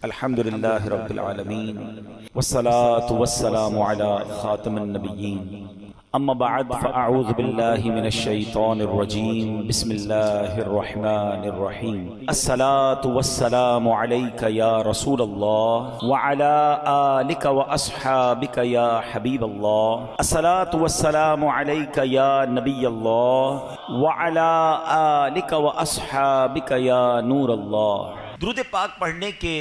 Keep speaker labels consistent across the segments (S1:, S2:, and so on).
S1: الحمدللہ رب العالمین والصلاة والسلام علی خاتم النبیین اما بعد فاعوذ باللہ من الشیطان الرجیم بسم اللہ الرحمن الرحیم الصلاة والسلام علیک یا رسول اللہ وعلی آلک واصحابک یا حبیب اللہ الصلاة والسلام علیک یا نبی اللہ وعلی آلک واصحابک یا نور اللہ۔ درود پاک پڑھنے کے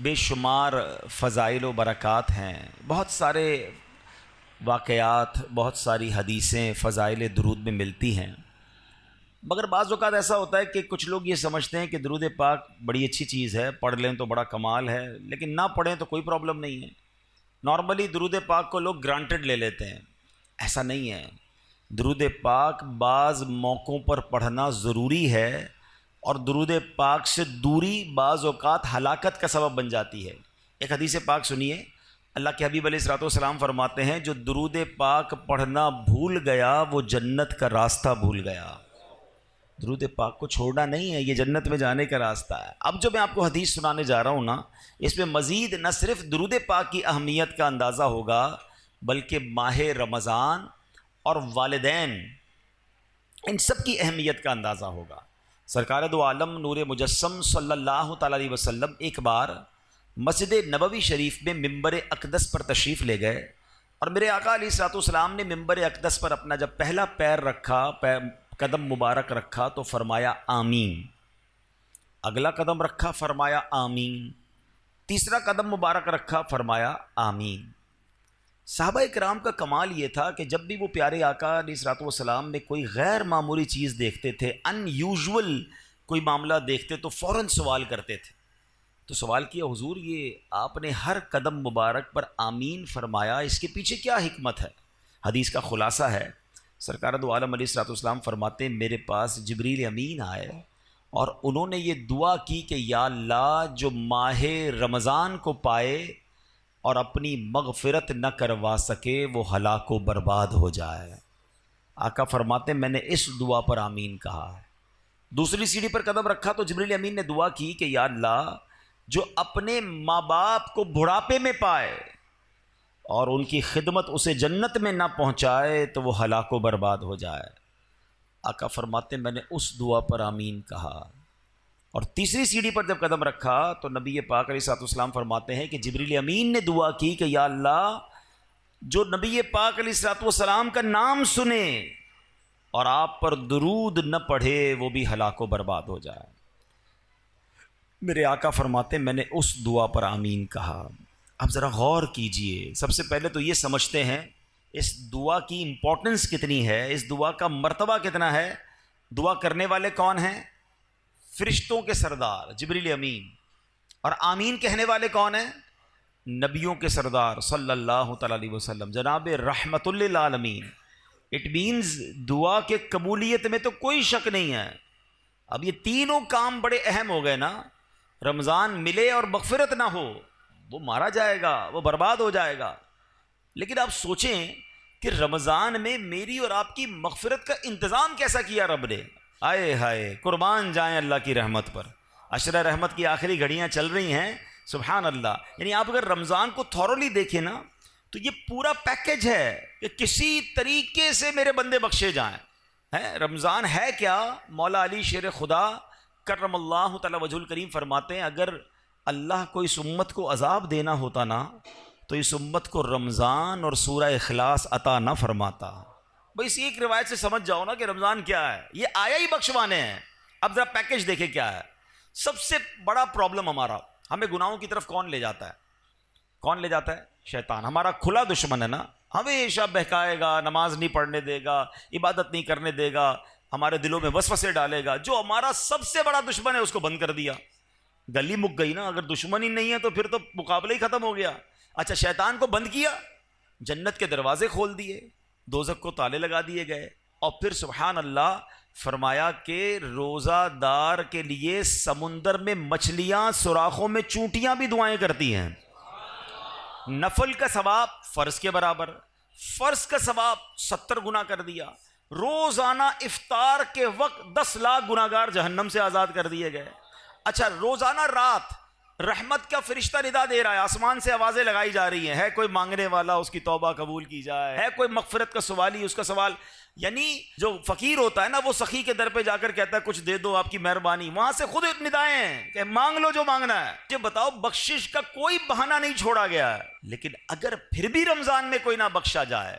S1: بے شمار فضائل و برکات ہیں، بہت سارے واقعات، بہت ساری حدیثیں فضائل درود میں ملتی ہیں، مگر بعض اوقات ایسا ہوتا ہے کہ کچھ لوگ یہ سمجھتے ہیں کہ درود پاک بڑی اچھی چیز ہے، پڑھ لیں تو بڑا کمال ہے، لیکن نہ پڑھیں تو کوئی پرابلم نہیں ہے۔ نارملی درود پاک کو لوگ گرانٹڈ لے لیتے ہیں، ایسا نہیں ہے۔ درود پاک بعض موقعوں پر پڑھنا ضروری ہے، اور درود پاک سے دوری بعض اوقات ہلاکت کا سبب بن جاتی ہے۔ ایک حدیث پاک سنیے، اللہ کے حبیب علیہ الصلوۃ والسلام فرماتے ہیں جو درود پاک پڑھنا بھول گیا وہ جنت کا راستہ بھول گیا۔ درود پاک کو چھوڑنا نہیں ہے، یہ جنت میں جانے کا راستہ ہے۔ اب جو میں آپ کو حدیث سنانے جا رہا ہوں نا، اس میں مزید نہ صرف درود پاک کی اہمیت کا اندازہ ہوگا، بلکہ ماہ رمضان اور والدین، ان سب کی اہمیت کا اندازہ ہوگا۔ سرکار دو عالم نور مجسم صلی اللہ تعالی علیہ وسلم ایک بار مسجد نبوی شریف میں ممبر اقدس پر تشریف لے گئے، اور میرے آقا علیہ الصلوۃ والسلام نے ممبر اقدس پر اپنا جب پہلا پیر رکھا، قدم مبارک رکھا تو فرمایا آمین، اگلا قدم رکھا فرمایا آمین، تیسرا قدم مبارک رکھا فرمایا آمین۔ صحابہ کرام کا کمال یہ تھا کہ جب بھی وہ پیارے آقا علیہ الصلوۃ والسلام میں کوئی غیر معمولی چیز دیکھتے تھے، ان یوزول کوئی معاملہ دیکھتے تو فوراً سوال کرتے تھے۔ تو سوال کیا، حضور یہ آپ نے ہر قدم مبارک پر آمین فرمایا، اس کے پیچھے کیا حکمت ہے؟ حدیث کا خلاصہ ہے، سرکار دو عالم علیہ الصلوۃ والسلام فرماتے ہیں میرے پاس جبریل امین آئے اور انہوں نے یہ دعا کی کہ یا اللہ جو ماہ رمضان کو پائے اور اپنی مغفرت نہ کروا سکے وہ ہلاک و برباد ہو جائے۔ آقا فرماتے میں نے اس دعا پر آمین کہا ہے۔ دوسری سیڑھی پر قدم رکھا تو جبریل امین نے دعا کی کہ یا اللہ جو اپنے ماں باپ کو بڑھاپے میں پائے اور ان کی خدمت اسے جنت میں نہ پہنچائے تو وہ ہلاک و برباد ہو جائے۔ آقا فرماتے میں نے اس دعا پر آمین کہا۔ اور تیسری سیڑھی پر جب قدم رکھا تو نبی پاک علیہ الصلوۃ والسلام فرماتے ہیں کہ جبریل امین نے دعا کی کہ یا اللہ جو نبی پاک علیہ الصلوۃ والسلام کا نام سنے اور آپ پر درود نہ پڑھے وہ بھی ہلاک و برباد ہو جائے۔ میرے آقا فرماتے میں نے اس دعا پر آمین کہا۔ اب ذرا غور کیجئے، سب سے پہلے تو یہ سمجھتے ہیں اس دعا کی امپورٹنس کتنی ہے، اس دعا کا مرتبہ کتنا ہے۔ دعا کرنے والے کون ہیں؟ فرشتوں کے سردار جبریل امین، اور آمین کہنے والے کون ہیں؟ نبیوں کے سردار صلی اللہ تعالی علیہ وسلم، جناب رحمت للعالمین۔ اٹ مینز دعا کے قبولیت میں تو کوئی شک نہیں ہے۔ اب یہ تینوں کام بڑے اہم ہو گئے نا، رمضان ملے اور مغفرت نہ ہو وہ مارا جائے گا، وہ برباد ہو جائے گا۔ لیکن آپ سوچیں کہ رمضان میں میری اور آپ کی مغفرت کا انتظام کیسا کیا رب نے۔ آئے ہائے، قربان جائیں اللہ کی رحمت پر۔ عشرہ رحمت کی آخری گھڑیاں چل رہی ہیں، سبحان اللہ۔ یعنی آپ اگر رمضان کو تھورلی دیکھیں نا تو یہ پورا پیکج ہے کہ کسی طریقے سے میرے بندے بخشے جائیں۔ رمضان ہے کیا؟ مولا علی شیر خدا کرم اللہ تعالی وجہ الکریم فرماتے ہیں اگر اللہ کو اس امت کو عذاب دینا ہوتا نا تو اس امت کو رمضان اور سورہ اخلاص عطا نہ فرماتا۔ بھئی اسی ایک روایت سے سمجھ جاؤ نا کہ رمضان کیا ہے، یہ آیا ہی بخشوانے ہیں۔ اب ذرا پیکج دیکھیں کیا ہے۔ سب سے بڑا پرابلم ہمارا، ہمیں گناہوں کی طرف کون لے جاتا ہے؟ کون لے جاتا ہے؟ شیطان، ہمارا کھلا دشمن ہے نا، ہمیشہ بہکائے گا، نماز نہیں پڑھنے دے گا، عبادت نہیں کرنے دے گا، ہمارے دلوں میں وسوسے ڈالے گا۔ جو ہمارا سب سے بڑا دشمن ہے اس کو بند کر دیا، گلی مک گئی نا۔ اگر دشمن ہی نہیں ہے تو پھر تو مقابلہ ہی ختم ہو گیا۔ اچھا شیطان کو بند کیا، جنت کے دروازے کھول دیے، دوزخ کو تالے لگا دیے گئے، اور پھر سبحان اللہ فرمایا کہ روزہ دار کے لیے سمندر میں مچھلیاں، سوراخوں میں چونٹیاں بھی دعائیں کرتی ہیں۔ نفل کا ثواب فرض کے برابر، فرض کا ثواب 70 گنا کر دیا۔ روزانہ افطار کے وقت 10 لاکھ گناہگار جہنم سے آزاد کر دیے گئے۔ اچھا روزانہ رات رحمت کا فرشتہ ندا دے رہا ہے، آسمان سے آوازیں لگائی جا رہی ہیں، ہے کوئی مانگنے والا اس کی توبہ قبول کی جائے، ہے کوئی مغفرت کا سوالی اس کا سوال. یعنی جو فقیر ہوتا ہے نا وہ سخی کے در پہ جا کر کہتا ہے کچھ دے دو آپ کی مہربانی، وہاں سے خود ندائیں ہیں کہ مانگ لو جو مانگنا ہے. یہ بتاؤ بخشش کا کوئی بہانہ نہیں چھوڑا گیا ہے. لیکن اگر پھر بھی رمضان میں کوئی نہ بخشا جائے،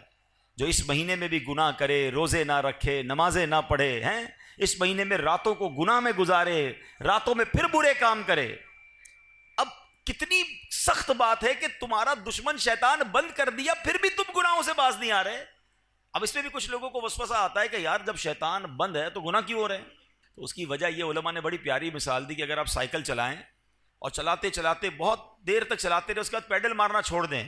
S1: جو اس مہینے میں بھی گناہ کرے، روزے نہ رکھے، نمازیں نہ پڑھے، ہیں اس مہینے میں راتوں کو گناہ میں گزارے، راتوں میں پھر برے کام کرے، اب کتنی سخت بات ہے کہ تمہارا دشمن شیطان بند کر دیا پھر بھی تم گناہوں سے باز نہیں آ رہے. اب اس میں بھی کچھ لوگوں کو وسوسہ آتا ہے کہ یار جب شیطان بند ہے تو گناہ کیوں ہو رہے ہیں؟ تو اس کی وجہ یہ علماء نے بڑی پیاری مثال دی کہ اگر آپ سائیکل چلائیں اور چلاتے چلاتے بہت دیر تک چلاتے رہے، اس کے بعد پیڈل مارنا چھوڑ دیں،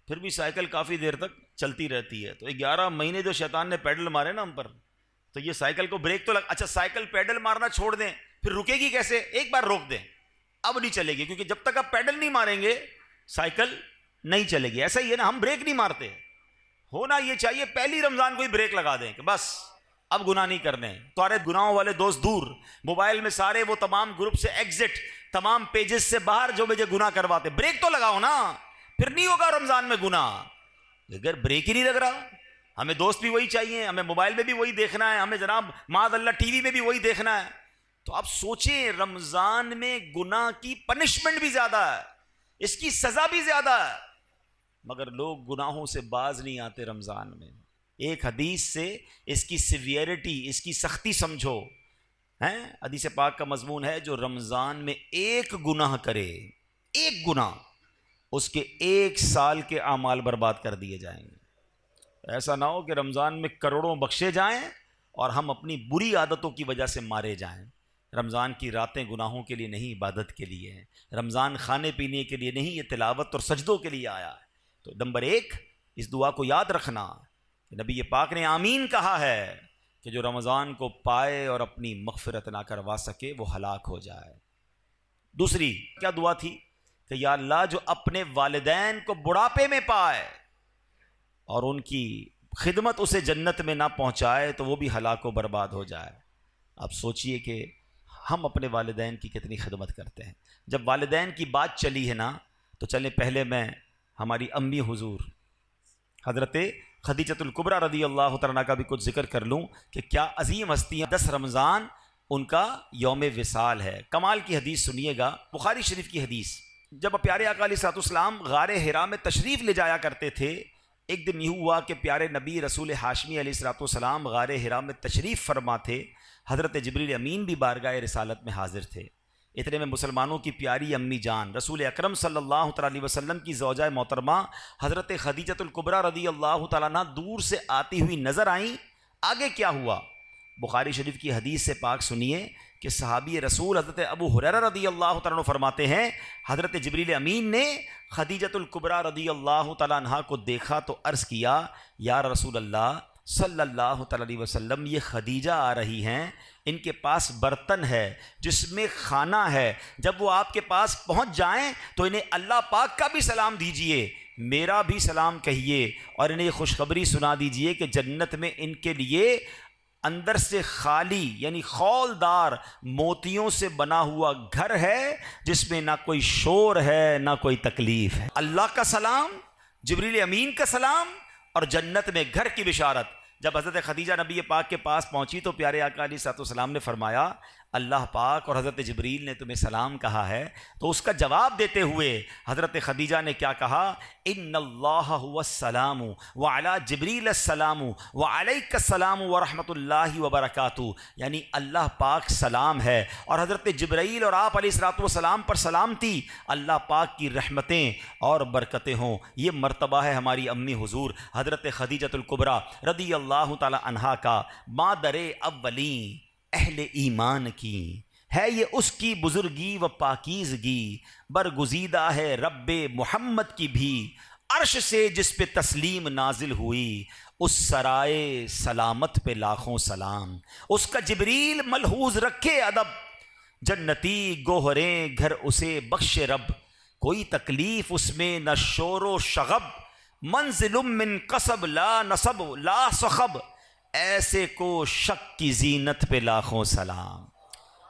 S1: پھر بھی سائیکل کافی دیر تک چلتی رہتی ہے. تو 11 مہینے جو شیطان نے پیڈل مارے نا ہم پر، تو یہ سائیکل کو بریک تو اچھا سائیکل پیڈل مارنا چھوڑ دیں پھر رکے گی کیسے؟ ایک بار روک دیں، اب نہیں چلے گی، کیونکہ جب تک آپ پیڈل نہیں ماریں گے سائیکل نہیں چلے گی. ایسا ہی ہے نا، ہم بریک نہیں مارتے، ہونا یہ چاہیے پہلی رمضان کو ہی بریک لگا دیں کہ بس اب گناہ نہیں کرنے. سارے گناہوں والے دوست دور، موبائل میں سارے وہ تمام گروپ سے ایگزٹ، تمام پیجز سے باہر جو مجھے گناہ کرواتے، بریک تو لگاؤ نا، پھر نہیں ہوگا رمضان میں گناہ. اگر بریک ہی نہیں لگ رہا، ہمیں دوست بھی وہی چاہیے، ہمیں موبائل میں بھی وہی دیکھنا ہے، ہمیں جناب معاذ اللہ ٹی وی میں بھی وہی دیکھنا ہے. تو آپ سوچیں رمضان میں گناہ کی پنشمنٹ بھی زیادہ ہے، اس کی سزا بھی زیادہ ہے، مگر لوگ گناہوں سے باز نہیں آتے رمضان میں. ایک حدیث سے اس کی سیویرٹی، اس کی سختی سمجھو. ہیں حدیث پاک کا مضمون ہے جو رمضان میں ایک گناہ کرے، ایک گناہ، اس کے 1 سال کے اعمال برباد کر دیے جائیں گے. ایسا نہ ہو کہ رمضان میں کروڑوں بخشے جائیں اور ہم اپنی بری عادتوں کی وجہ سے مارے جائیں. رمضان کی راتیں گناہوں کے لیے نہیں، عبادت کے لیے ہیں. رمضان کھانے پینے کے لیے نہیں، یہ تلاوت اور سجدوں کے لیے آیا ہے. تو نمبر 1 اس دعا کو یاد رکھنا کہ نبی پاک نے آمین کہا ہے کہ جو رمضان کو پائے اور اپنی مغفرت نہ کروا سکے وہ ہلاک ہو جائے. دوسری کیا دعا تھی کہ یا اللہ جو اپنے والدین کو بڑھاپے میں پائے اور ان کی خدمت اسے جنت میں نہ پہنچائے تو وہ بھی ہلاک و برباد ہو جائے. اب سوچئے کہ ہم اپنے والدین کی کتنی خدمت کرتے ہیں. جب والدین کی بات چلی ہے نا تو چلیں پہلے میں ہماری امی حضور حضرت خدیجۃ الکبریٰ رضی اللہ تعالیٰ کا بھی کچھ ذکر کر لوں کہ کیا عظیم ہستیاں. 10 رمضان ان کا یوم وصال ہے. کمال کی حدیث سنیے گا، بخاری شریف کی حدیث. جب پیارے آقا علیہ الصلوۃ والسلام غار حرا میں تشریف لے جایا کرتے تھے، ایک دن یہ ہوا کہ پیارے نبی رسول ہاشمی علیہ الصلوۃ والسلام غار حرا میں تشریف فرما تھے. حضرت جبریل امین بھی بارگاہ رسالت میں حاضر تھے. اتنے میں مسلمانوں کی پیاری امی جان رسول اکرم صلی اللہ تعالیٰ علیہ وسلم کی زوجہ محترمہ حضرت خدیجۃ الکبریٰ رضی اللہ تعالیٰ عنہ دور سے آتی ہوئی نظر آئیں. آگے کیا ہوا؟ بخاری شریف کی حدیث سے پاک سنیے کہ صحابی رسول حضرت ابو ہریرہ رضی اللہ تعالیٰ عنہ فرماتے ہیں حضرت جبریل امین نے خدیجۃ الکبریٰ رضی اللہ تعالیٰ عنہ کو دیکھا تو عرض کیا یا رسول اللہ صلی اللہ تعالیٰ علیہ وسلم، یہ خدیجہ آ رہی ہیں، ان کے پاس برتن ہے جس میں کھانا ہے، جب وہ آپ کے پاس پہنچ جائیں تو انہیں اللہ پاک کا بھی سلام دیجئے، میرا بھی سلام کہیے، اور انہیں یہ خوشخبری سنا دیجئے کہ جنت میں ان کے لیے اندر سے خالی یعنی خولدار موتیوں سے بنا ہوا گھر ہے جس میں نہ کوئی شور ہے نہ کوئی تکلیف ہے. اللہ کا سلام، جبریل امین کا سلام اور جنت میں گھر کی بشارت. جب حضرت خدیجہ نبی پاک کے پاس پہنچی تو پیارے آقا علیہ الصلوۃ والسلام نے فرمایا اللہ پاک اور حضرت جبریل نے تمہیں سلام کہا ہے. تو اس کا جواب دیتے ہوئے حضرت خدیجہ نے کیا کہا؟ ان اللہ هو السلام وعلی جبریل السلام وعلیک السلام ورحمۃ اللہ وبرکاتہ. یعنی اللہ پاک سلام ہے اور حضرت جبرائیل اور آپ علیہ الصلوۃ والسلام پر سلامتی، اللہ پاک کی رحمتیں اور برکتیں ہوں. یہ مرتبہ ہے ہماری امی حضور حضرت خدیجۃ الکبریٰ رضی اللہ تعالی عنہا کا. مادر اولین اہل ایمان کی ہے یہ اس کی بزرگی و پاکیزگی، برگزیدہ ہے رب محمد کی بھی، عرش سے جس پہ تسلیم نازل ہوئی، اس سرائے سلامت پہ لاکھوں سلام. اس کا جبریل ملحوظ رکھے ادب، جنتی گوہریں گھر اسے بخش رب، کوئی تکلیف اس میں نہ شور و شغب، منزل من قصب لا نصب لا صخب، ایسے کو شک کی زینت پہ لاکھوں سلام.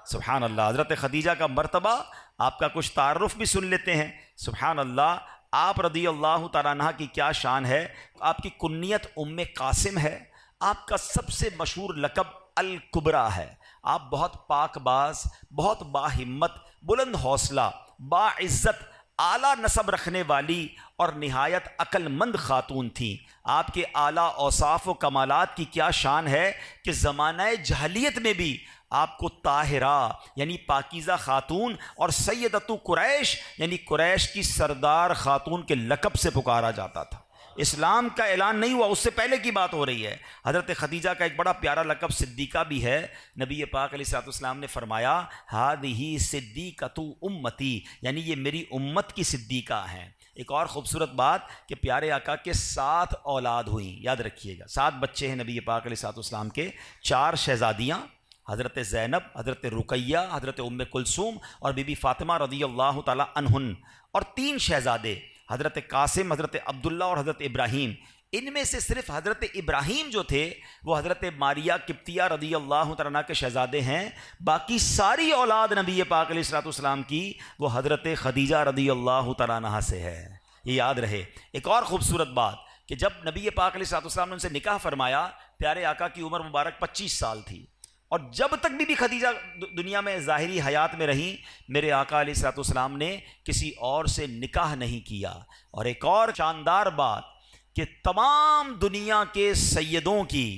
S1: سبحان اللہ. حضرت خدیجہ کا مرتبہ آپ کا کچھ تعارف بھی سن لیتے ہیں۔ سبحان اللہ، آپ رضی اللہ تعالیٰ عنہ کی کیا شان ہے۔ آپ کی کنیت ام قاسم ہے، آپ کا سب سے مشہور لقب الکبریٰ ہے۔ آپ بہت پاک باز، بہت باہمت، بلند حوصلہ، باعزت، اعلیٰ نسب رکھنے والی اور نہایت عقل مند خاتون تھیں۔ آپ کے اعلیٰ اوصاف و کمالات کی کیا شان ہے کہ زمانہ جاہلیت میں بھی آپ کو طاہرہ یعنی پاکیزہ خاتون اور سیدۃ قریش یعنی قریش کی سردار خاتون کے لقب سے پکارا جاتا تھا۔ اسلام کا اعلان نہیں ہوا، اس سے پہلے کی بات ہو رہی ہے۔ حضرت خدیجہ کا ایک بڑا پیارا لقب صدیقہ بھی ہے۔ نبی پاک علیہ الصلوۃ والسلام نے فرمایا ہذہ صدیقۃ امتی، یعنی یہ میری امت کی صدیقہ ہیں۔ ایک اور خوبصورت بات کہ پیارے آقا کے 7 اولاد ہوئیں، یاد رکھیے گا، 7 بچے ہیں نبی پاک علیہ الصلوۃ والسلام کے، 4 شہزادیاں، حضرت زینب، حضرت رقیہ، حضرت ام کلثوم اور بی بی فاطمہ رضی اللہ تعالی عنہن، اور 3 شہزادے، حضرت قاسم، حضرت عبداللہ اور حضرت ابراہیم۔ ان میں سے صرف حضرت ابراہیم جو تھے وہ حضرت ماریہ قبطیہ رضی اللہ تعالیٰ عنہ کے شہزادے ہیں۔ باقی ساری اولاد نبی پاک علیہ الصلوۃ والسلام کی وہ حضرت خدیجہ رضی اللہ تعالیٰ عنہ سے ہے، یہ یاد رہے۔ ایک اور خوبصورت بات کہ جب نبی پاک علیہ الصلوۃ والسلام نے ان سے نکاح فرمایا، پیارے آقا کی عمر مبارک 25 سال تھی، اور جب تک بی بی خدیجہ دنیا میں ظاہری حیات میں رہیں، میرے آقا علیہ الصلوۃ والسلام نے کسی اور سے نکاح نہیں کیا۔ اور ایک اور شاندار بات کہ تمام دنیا کے سیدوں کی،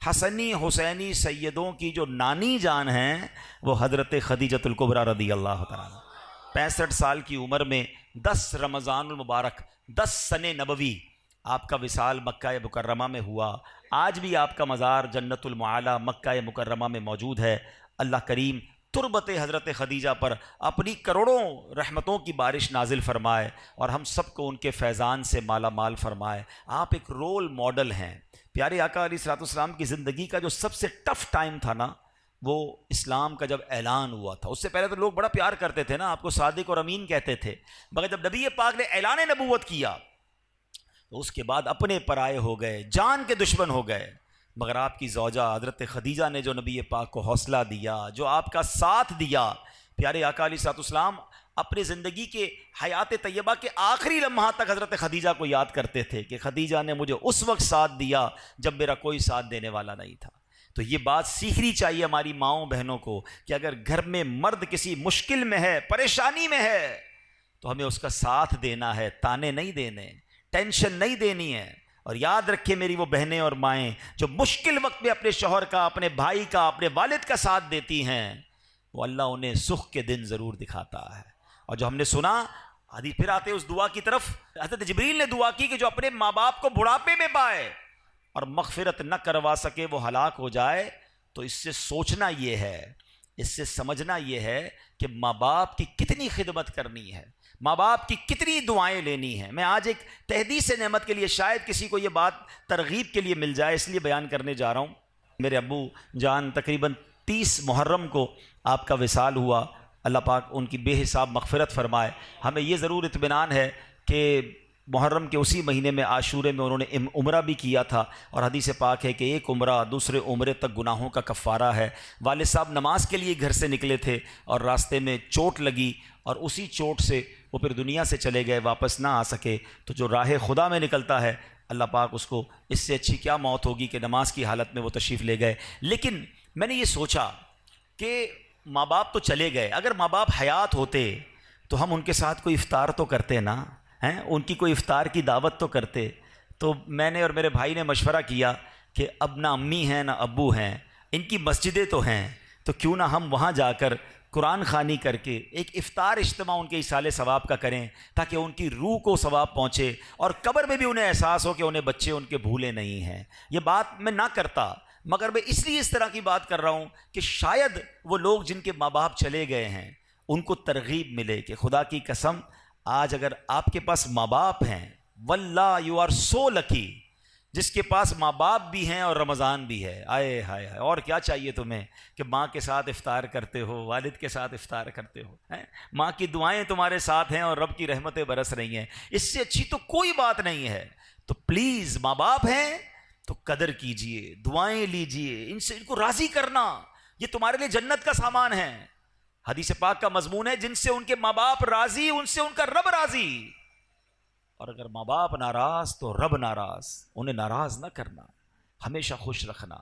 S1: حسنی حسینی سیدوں کی جو نانی جان ہیں وہ حضرت خدیجۃ الکبریٰ رضی اللہ تعالیٰ عنہ۔ 65 سال کی عمر میں 10 رمضان المبارک 10 سن نبوی آپ کا وصال مکہ مکرمہ میں ہوا۔ آج بھی آپ کا مزار جنت المعالی مکہ مکرمہ میں موجود ہے۔ اللہ کریم تربت حضرت خدیجہ پر اپنی کروڑوں رحمتوں کی بارش نازل فرمائے اور ہم سب کو ان کے فیضان سے مالا مال فرمائے۔ آپ ایک رول ماڈل ہیں۔ پیارے آقا علیہ الصلوۃ والسلام کی زندگی کا جو سب سے ٹف ٹائم تھا نا، وہ اسلام کا جب اعلان ہوا تھا۔ اس سے پہلے تو لوگ بڑا پیار کرتے تھے نا، آپ کو صادق اور امین کہتے تھے، مگر جب نبی پاک نے اعلان نبوت کیا تو اس کے بعد اپنے پرائے ہو گئے، جان کے دشمن ہو گئے۔ مگر آپ کی زوجہ حضرت خدیجہ نے جو نبی پاک کو حوصلہ دیا، جو آپ کا ساتھ دیا، پیارے آقا علیہ الصلوۃ والسلام اپنی زندگی کے حیات طیبہ کے آخری لمحات تک حضرت خدیجہ کو یاد کرتے تھے کہ خدیجہ نے مجھے اس وقت ساتھ دیا جب میرا کوئی ساتھ دینے والا نہیں تھا۔ تو یہ بات سیکھنی چاہیے ہماری ماؤں بہنوں کو کہ اگر گھر میں مرد کسی مشکل میں ہے، پریشانی میں ہے، تو ہمیں اس کا ساتھ دینا ہے، تانے نہیں دینے، ٹینشن نہیں دینی ہے۔ اور یاد رکھیں میری وہ بہنیں اور مائیں جو مشکل وقت میں اپنے شوہر کا، اپنے بھائی کا، اپنے والد کا ساتھ دیتی ہیں، وہ اللہ انہیں سکھ کے دن ضرور دکھاتا ہے۔ اور جو ہم نے سنا حدیث، پھر آتے اس دعا کی طرف، حضرت جبریل نے دعا کی کہ جو اپنے ماں باپ کو بڑھاپے میں پائے اور مغفرت نہ کروا سکے وہ ہلاک ہو جائے، تو اس سے سوچنا یہ ہے، اس سے سمجھنا یہ ہے کہ ماں باپ کی کتنی خدمت کرنی ہے، ماں باپ کی کتنی دعائیں لینی ہیں۔ میں آج ایک تحدیث نعمت کے لیے، شاید کسی کو یہ بات ترغیب کے لیے مل جائے، اس لیے بیان کرنے جا رہا ہوں۔ میرے ابو جان تقریباً 30 محرم کو آپ کا وصال ہوا، اللہ پاک ان کی بے حساب مغفرت فرمائے۔ ہمیں یہ ضرور اطمینان ہے کہ محرم کے اسی مہینے میں عاشورے میں انہوں نے عمرہ بھی کیا تھا، اور حدیث پاک ہے کہ ایک عمرہ دوسرے عمرے تک گناہوں کا کفارہ ہے۔ والد صاحب نماز کے لیے گھر سے نکلے تھے اور راستے میں چوٹ لگی، اور اسی چوٹ سے وہ پھر دنیا سے چلے گئے، واپس نہ آ سکے۔ تو جو راہ خدا میں نکلتا ہے، اللہ پاک اس کو، اس سے اچھی کیا موت ہوگی کہ نماز کی حالت میں وہ تشریف لے گئے۔ لیکن میں نے یہ سوچا کہ ماں باپ تو چلے گئے، اگر ماں باپ حیات ہوتے تو ہم ان کے ساتھ کوئی افطار تو کرتے نا، ہیں ان کی کوئی افطار کی دعوت تو کرتے۔ تو میں نے اور میرے بھائی نے مشورہ کیا کہ اب نہ امی ہیں نہ ابو ہیں، ان کی مسجدیں تو ہیں، تو کیوں نہ ہم وہاں جا کر قرآن خوانی کر کے ایک افطار اجتماع ان کے ایصال ثواب کا کریں، تاکہ ان کی روح کو ثواب پہنچے اور قبر میں بھی انہیں احساس ہو کہ انہیں بچے ان کے بھولے نہیں ہیں۔ یہ بات میں نہ کرتا، مگر میں اس لیے اس طرح کی بات کر رہا ہوں کہ شاید وہ لوگ جن کے ماں باپ چلے گئے ہیں ان کو ترغیب ملے کہ خدا کی قسم آج اگر آپ کے پاس ماں باپ ہیں، واللہ یو آر سو لکی، جس کے پاس ماں باپ بھی ہیں اور رمضان بھی ہے، آئے ہائے ہائے، اور کیا چاہیے تمہیں کہ ماں کے ساتھ افطار کرتے ہو، والد کے ساتھ افطار کرتے ہو، ماں کی دعائیں تمہارے ساتھ ہیں اور رب کی رحمتیں برس رہی ہیں، اس سے اچھی تو کوئی بات نہیں ہے۔ تو پلیز ماں باپ ہیں تو قدر کیجئے، دعائیں لیجئے، ان سے ان کو راضی کرنا، یہ تمہارے لیے جنت کا سامان ہے۔ حدیث پاک کا مضمون ہے جن سے ان کے ماں باپ راضی ان سے ان کا رب راضی، اور اگر ماں باپ ناراض تو رب ناراض، انہیں ناراض نہ کرنا، ہمیشہ خوش رکھنا۔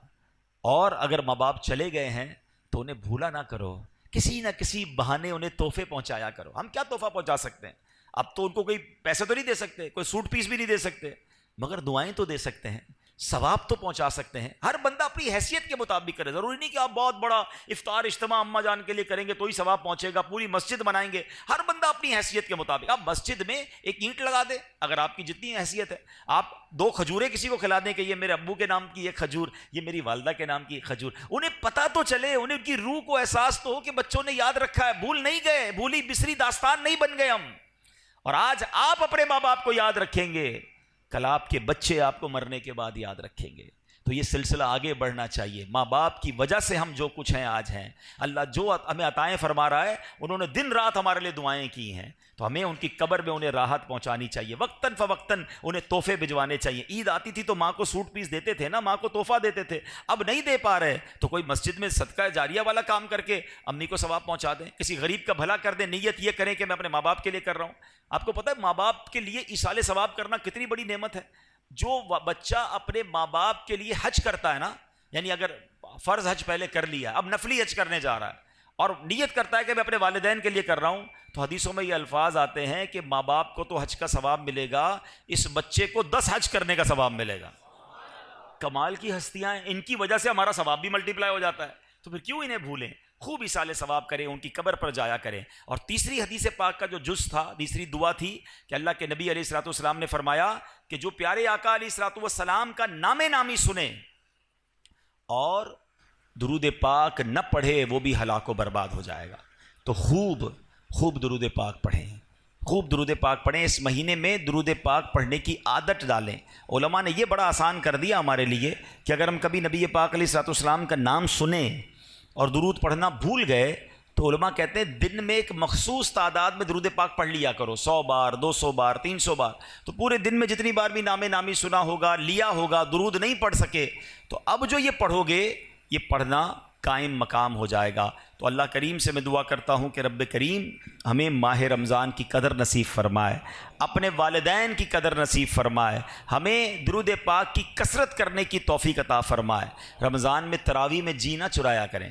S1: اور اگر ماں باپ چلے گئے ہیں تو انہیں بھولا نہ کرو، کسی نہ کسی بہانے انہیں تحفے پہنچایا کرو۔ ہم کیا تحفہ پہنچا سکتے ہیں؟ اب تو ان کو کوئی پیسے تو نہیں دے سکتے، کوئی سوٹ پیس بھی نہیں دے سکتے، مگر دعائیں تو دے سکتے ہیں، ثواب تو پہنچا سکتے ہیں۔ ہر بندہ اپنی حیثیت کے مطابق کرے، ضروری نہیں کہ آپ بہت بڑا افطار اجتماع اماں جان کے لیے کریں گے تو ہی ثواب پہنچے گا، پوری مسجد بنائیں گے۔ ہر بندہ اپنی حیثیت کے مطابق، آپ مسجد میں ایک اینٹ لگا دیں اگر آپ کی جتنی حیثیت ہے، آپ 2 کھجوریں کسی کو کھلا دیں کہ یہ میرے ابو کے نام کی ایک کھجور، یہ میری والدہ کے نام کی ایک کھجور، انہیں پتہ تو چلے، انہیں ان کی روح کو احساس تو ہو کہ بچوں نے یاد رکھا ہے، بھول نہیں گئے، بھولی بسری داستان نہیں بن گئے ہم۔ اور آج آپ اپنے ماں باپ کو یاد رکھیں گے، کل آپ کے بچے آپ کو مرنے کے بعد یاد رکھیں گے۔ تو یہ سلسلہ آگے بڑھنا چاہیے۔ ماں باپ کی وجہ سے ہم جو کچھ ہیں آج ہیں، اللہ جو ہمیں عطائیں فرما رہا ہے، انہوں نے دن رات ہمارے لیے دعائیں کی ہیں، تو ہمیں ان کی قبر میں انہیں راحت پہنچانی چاہیے، وقتاً فوقتاً انہیں تحفے بھجوانے چاہیے۔ عید آتی تھی تو ماں کو سوٹ پیس دیتے تھے نا، ماں کو تحفہ دیتے تھے، اب نہیں دے پا رہے تو کوئی مسجد میں صدقہ جاریہ والا کام کر کے امی کو ثواب پہنچا دیں، کسی غریب کا بھلا کر دیں، نیت یہ کریں کہ میں اپنے ماں باپ کے لیے کر رہا ہوں۔ آپ کو پتہ ہے ماں باپ کے لیے ایصال ثواب کرنا کتنی بڑی نعمت ہے؟ جو بچہ اپنے ماں باپ کے لیے حج کرتا ہے نا، یعنی اگر فرض حج پہلے کر لیا، اب نفلی حج کرنے جا رہا ہے اور نیت کرتا ہے کہ میں اپنے والدین کے لیے کر رہا ہوں، تو حدیثوں میں یہ الفاظ آتے ہیں کہ ماں باپ کو تو حج کا ثواب ملے گا، اس بچے کو 10 حج کرنے کا ثواب ملے گا۔ کمال کی ہستیاں ہیں، ان کی وجہ سے ہمارا ثواب بھی ملٹیپلائی ہو جاتا ہے، تو پھر کیوں انہیں بھولیں؟ خوب ایصال ثواب کریں، ان کی قبر پر جایا کریں۔ اور تیسری حدیث پاک کا جو جز تھا، تیسری دعا تھی کہ اللہ کے نبی علیہ الصلوۃ والسلام نے فرمایا کہ جو پیارے آقا علیہ الصلوۃ والسلام کا نام نامی سنے اور درود پاک نہ پڑھے وہ بھی ہلاک و برباد ہو جائے گا۔ تو خوب درود پاک پڑھیں، خوب درود پاک پڑھیں۔ اس مہینے میں درود پاک پڑھنے کی عادت ڈالیں۔ علماء نے یہ بڑا آسان کر دیا ہمارے لیے کہ اگر ہم کبھی نبی پاک علیہ الصلوۃ والسلام کا نام سنیں اور درود پڑھنا بھول گئے تو علماء کہتے ہیں دن میں ایک مخصوص تعداد میں درود پاک پڑھ لیا کرو، 100 بار، 200 بار، 300 بار، تو پورے دن میں جتنی بار بھی نام نامی سنا ہوگا، لیا ہوگا، درود نہیں پڑھ سکے تو اب جو یہ پڑھو گے یہ پڑھنا قائم مقام ہو جائے گا۔ تو اللہ کریم سے میں دعا کرتا ہوں کہ رب کریم ہمیں ماہ رمضان کی قدر نصیب فرمائے، اپنے والدین کی قدر نصیب فرمائے، ہمیں درود پاک کی کثرت کرنے کی توفیق عطا فرمائے۔ رمضان میں تراویح میں جی نہ چرایا کریں۔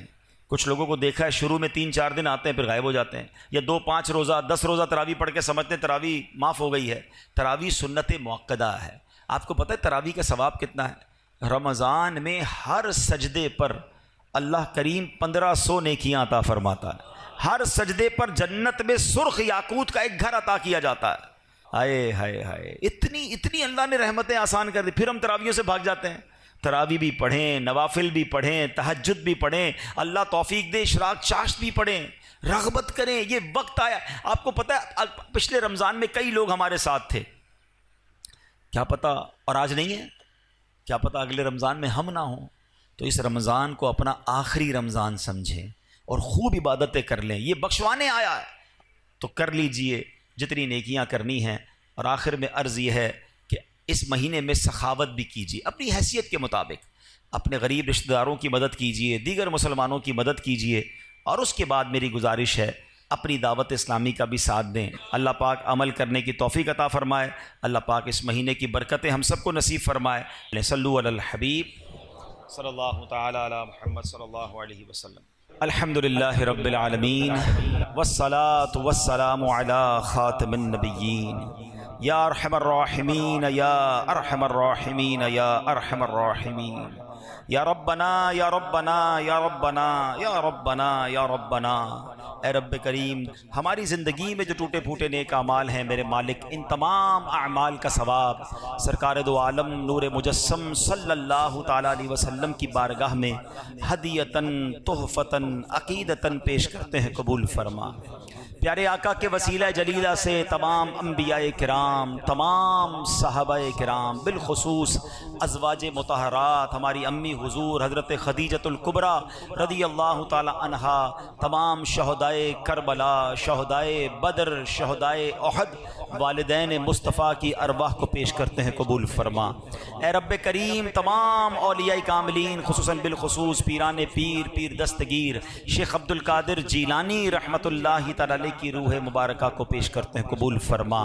S1: کچھ لوگوں کو دیکھا ہے شروع میں 3-4 دن آتے ہیں پھر غائب ہو جاتے ہیں، یا 2-5 روزہ 10 روزہ تراویح پڑھ کے سمجھتے ہیں تراویح معاف ہو گئی ہے۔ تراویح سنت موقدہ ہے۔ آپ کو پتہ ہے تراویح کا ثواب کتنا ہے؟ رمضان میں ہر سجدے پر اللہ کریم 1500 نیکیاں عطا فرماتا ہے، ہر سجدے پر جنت میں سرخ یاقوت کا ایک گھر عطا کیا جاتا ہے۔ ہائے ہائے ہائے، اتنی اللہ نے رحمتیں آسان کر دی، پھر ہم تراویحوں سے بھاگ جاتے ہیں۔ تراویح بھی پڑھیں، نوافل بھی پڑھیں، تہجد بھی پڑھیں، اللہ توفیق دے اشراق چاشت بھی پڑھیں، رغبت کریں۔ یہ وقت آیا، آپ کو پتہ ہے پچھلے رمضان میں کئی لوگ ہمارے ساتھ تھے، کیا پتہ اور آج نہیں ہے، کیا پتہ اگلے رمضان میں ہم نہ ہوں۔ تو اس رمضان کو اپنا آخری رمضان سمجھیں اور خوب عبادتیں کر لیں، یہ بخشوانے آیا ہے تو کر لیجئے جتنی نیکیاں کرنی ہیں۔ اور آخر میں عرض یہ ہے کہ اس مہینے میں سخاوت بھی کیجیے، اپنی حیثیت کے مطابق اپنے غریب رشتہ داروں کی مدد کیجیے، دیگر مسلمانوں کی مدد کیجیے، اور اس کے بعد میری گزارش ہے اپنی دعوت اسلامی کا بھی ساتھ دیں۔ اللہ پاک عمل کرنے کی توفیق عطا فرمائے، اللہ پاک اس مہینے کی برکتیں ہم سب کو نصیب فرمائے۔ صلو علی الحبیب صلی اللہ تعالی علی محمد صلی اللہ علیہ وسلم۔ الحمدللہ رب العالمین والصلاة والسلام علی خاتم النبیین، یا ارحم الراحمین یا ارحم الراحمین یا ارحم الراحمین، یا ربنا یا ربنا یا ربنا یا ربنا یا ربنا۔ اے رب کریم ہماری زندگی میں جو ٹوٹے پھوٹے نیک اعمال ہیں میرے مالک، ان تمام اعمال کا ثواب سرکار دو عالم نور مجسم صلی اللہ تعالی علیہ وسلم کی بارگاہ میں ہدیتاً تحفتاً عقیدتاً پیش کرتے ہیں، قبول فرما۔ پیارے آقا کے وسیلہ جلیلہ سے تمام انبیاء کرام، تمام صحابہ کرام، بالخصوص ازواج مطہرات، ہماری امی حضور حضرت خدیجۃ الکبریٰ رضی اللہ تعالی عنہا، تمام شہدائے کربلا، شہدائے بدر، شہدائے احد، والدین مصطفیٰ کی ارواح کو پیش کرتے ہیں، قبول فرما۔ اے رب کریم تمام اولیاء کاملین، خصوصاً بالخصوص پیران پیر، پیر دستگیر شیخ عبد القادر جیلانی رحمۃ اللہ تعالی کی روح مبارکہ کو پیش کرتے ہیں، قبول فرما۔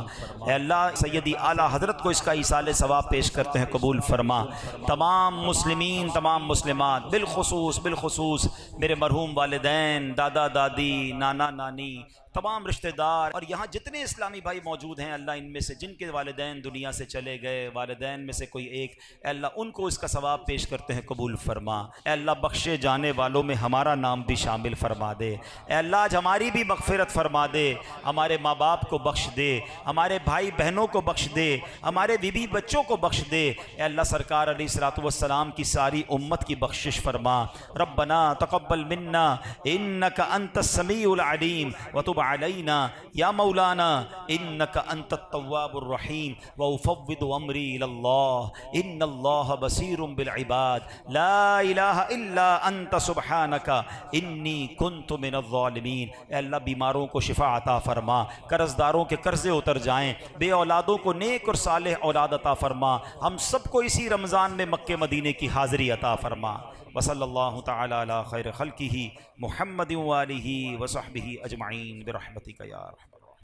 S1: اے اللہ سیدی اعلیٰ حضرت کو اس کا ایصال ثواب پیش کرتے ہیں، قبول فرما۔ تمام مسلمین، تمام مسلمات، بالخصوص میرے مرحوم والدین، دادا دادی، نانا نانی، تمام رشتہ دار اور یہاں جتنے اسلامی بھائی موجود ہیں، اللہ ان میں سے جن کے والدین دنیا سے چلے گئے، والدین میں سے کوئی ایک، اے اللہ ان کو اس کا ثواب پیش کرتے ہیں، قبول فرما۔ اے اللہ بخشے جانے والوں میں ہمارا نام بھی شامل فرما دے۔ اے اللہ آج ہماری بھی مغفرت فرما دے، ہمارے ماں باپ کو بخش دے، ہمارے بھائی بہنوں کو بخش دے، ہمارے بیوی بچوں کو بخش دے۔ اے اللہ سرکار علیہ الصلوۃ والسلام کی ساری امت کی بخشش فرما۔ ربنا تقبل منا انک انت السمیع العلیم وتب علینا یا مولانا انک انت التواب الرحیم وافوض امری الی اللہ ان اللہ بصیر بالعباد لا الہ الا انت سبحانک انی کنت من الظالمین۔ اے اللہ بیماروں کو شفا عطا فرما، قرض داروں کے قرضے اتر جائیں، بے اولادوں کو نیک اور صالح اولاد عطا فرما، ہم سب کو اسی رمضان میں مکہ مدینے کی حاضری عطا فرما۔ وصلی اللہ تعالی علی خیر خلقہ محمد وآلہ وصحبہ اجمعین برحمتک یا ارحم۔